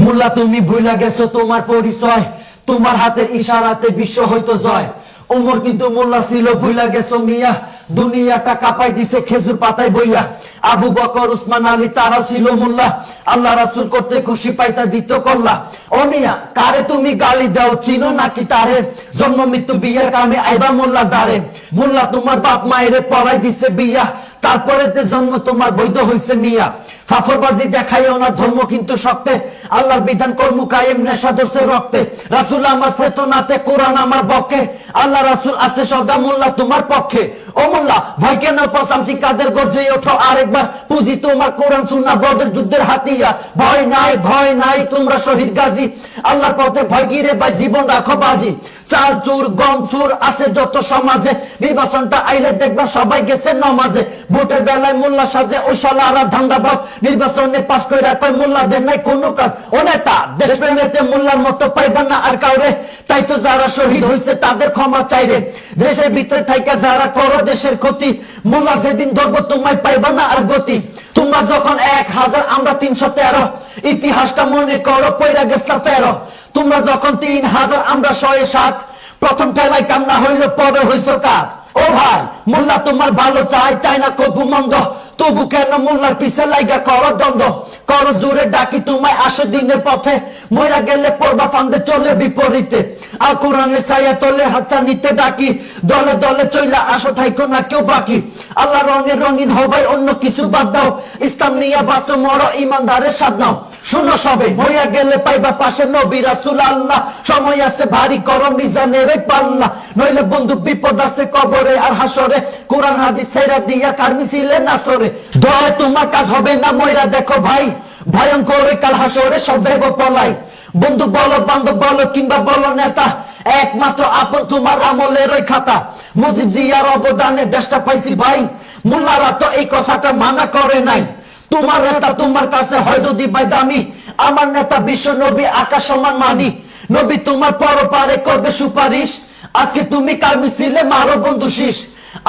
মোল্লা তুমি ভুলে গেছো তোমার পরিচয়, তোমার হাতের ইশারাতে বিশ্ব হইতো জয়। ওমর কিন্তু মোল্লা ছিল, ভুলে গেছো মিয়া, দুনিয়াটা কাঁপাই দিছে খেজুর পাতায় বইয়া। আবু বকর উসমান আলী তারা ছিল মোল্লা, আল্লাহ রাসূল করতে খুশি পাইতা দিত কল্লা। ও মিয়া কারে তুমি গালি দাও, চিনো নাকি তারে? জন্ম মৃত্যু বিয়ের কামে আইবা মোল্লা দারে। মোল্লা তোমার বাপ মায়েরে পড়াই দিছে বিয়া, তারপরে জন্ম তোমার বৈধ হইছে মিয়া। ফাফরবাজি দেখাইও না ধর্ম কিন্তু শক্তে, আল্লাহর বিধান কর্ম কায়েম নেশা ধরছে রক্তে। রাসূল আমার চেতনাতে, কোরআন আমার পক্ষে, আল্লাহ রাসূল আছে সদা মোল্লা তোমার পক্ষে। ও মোল্লা ভয় কেন পচামচি কাদের গর্জে ওঠো আরেকবার, পুঁজি তোমার কোরআন সুন্নাহ বদর যুদ্ধের হাতিয়ার। ভয় নাই ভয় নাই তোমরা শহীদ গাজী, আল্লাহর পথে ভয় গিরে ভাই জীবন রাখো বাজি। চাল চুর গম চুর আছে যত সমাজে, নির্বাচনটা আইলে দেখবা সবাই গেছে নমাজে। ভোটের বেলায় মোল্লা সাজে ওই শালারা ধান্দাবাজ, নির্বাচনে পাশ কইরা কয় মোল্লাদের নাই কোনো কাজ। ও নেতা দেশ প্রেমেতে মোল্লার মতো পাইবা না আর কাউরে, তাই তো যারা শহীদ হয়েছে তাদের ক্ষমা চাইরে। দেশের ভিতরে থাইকা যারা করো দেশের ক্ষতি, মোল্লা যেদিন ধরবো তোমায় পাইবা না আর গতি। তোমরা যখন 1000 আমরা 313, ইতিহাসটা মনে করো পয়রা গেছলা ফেরো। তোমরা যখন 3000 আমরা 107, প্রথম ঠেলায় কান্না হইল পরে হইছ কাজ। ও ভাই মোল্লা তোমার ভালো চাই, চাই না কবু মন্দ, তবু কেন মোল্লার পিছে লাইগা করো দ্বন্দ্ব। করো জোরে ডাকি তোমায় আসে দিনের পথে, মইরা গেলে পড়বা ফান্দে চলে বিপরীতে। আর কোরআনের ছায়া তলে হাতটা নিতে ডাকি, দলে দলে চইলা আসো থাইকো না কেউ বাকি। আল্লাহ রঙে রঙিন হবাই অন্য কিছু বাদ দাও, ইসলাম নিয়ে বাঁচো মরো ইমানদারের স্বাদ নাও। শুনো সবে মইরা গেলে পাইবা পাশে নবী রাসূল আল্লাহ, সময় আছে ভারী করো মিজানের পাল্লা, নইলে বন্ধু বিপদ আছে কবরে আর হাসরে। কোরআন হাদিস ছেড়া দিয়া কার মিছিলে নাসরে, দয়া তোমার কাজ হবে না মইরা দেখো ভাই, ভয়ঙ্কর কাল হাসরে সব দেব পলাই। বন্ধু বলো বান্ধব বলো কিংবা বলো নেতা, একমাত্র আপন তোমার আমলের ওই খাতা। মুজিব জিয়ার অবদানে দেশটা পাইছি ভাই, মোল্লারা তো এই কথাটা মানা করে নাই। তোমার নেতা তোমার কাছে হয়তো দিবাই দামি, আমার নেতা বিশ্ব নবী আকাশ সমান মানি। নবী তোমার পরপারে করবে সুপারিশ, আজকে তুমি কার মিছিলে মারো বন্ধু শীষ।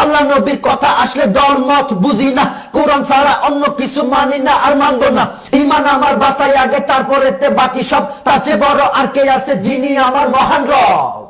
আল্লাহ নবীর কথা আসলে দল মত বুঝি না, কোরআন ছাড়া অন্য কিছু মানি না আর মানবো না। ইমান আমার বাঁচাই আগে তারপরে বাকি সব, তার চেয়ে বড় আর কে আছে যিনি আমার মহান রব।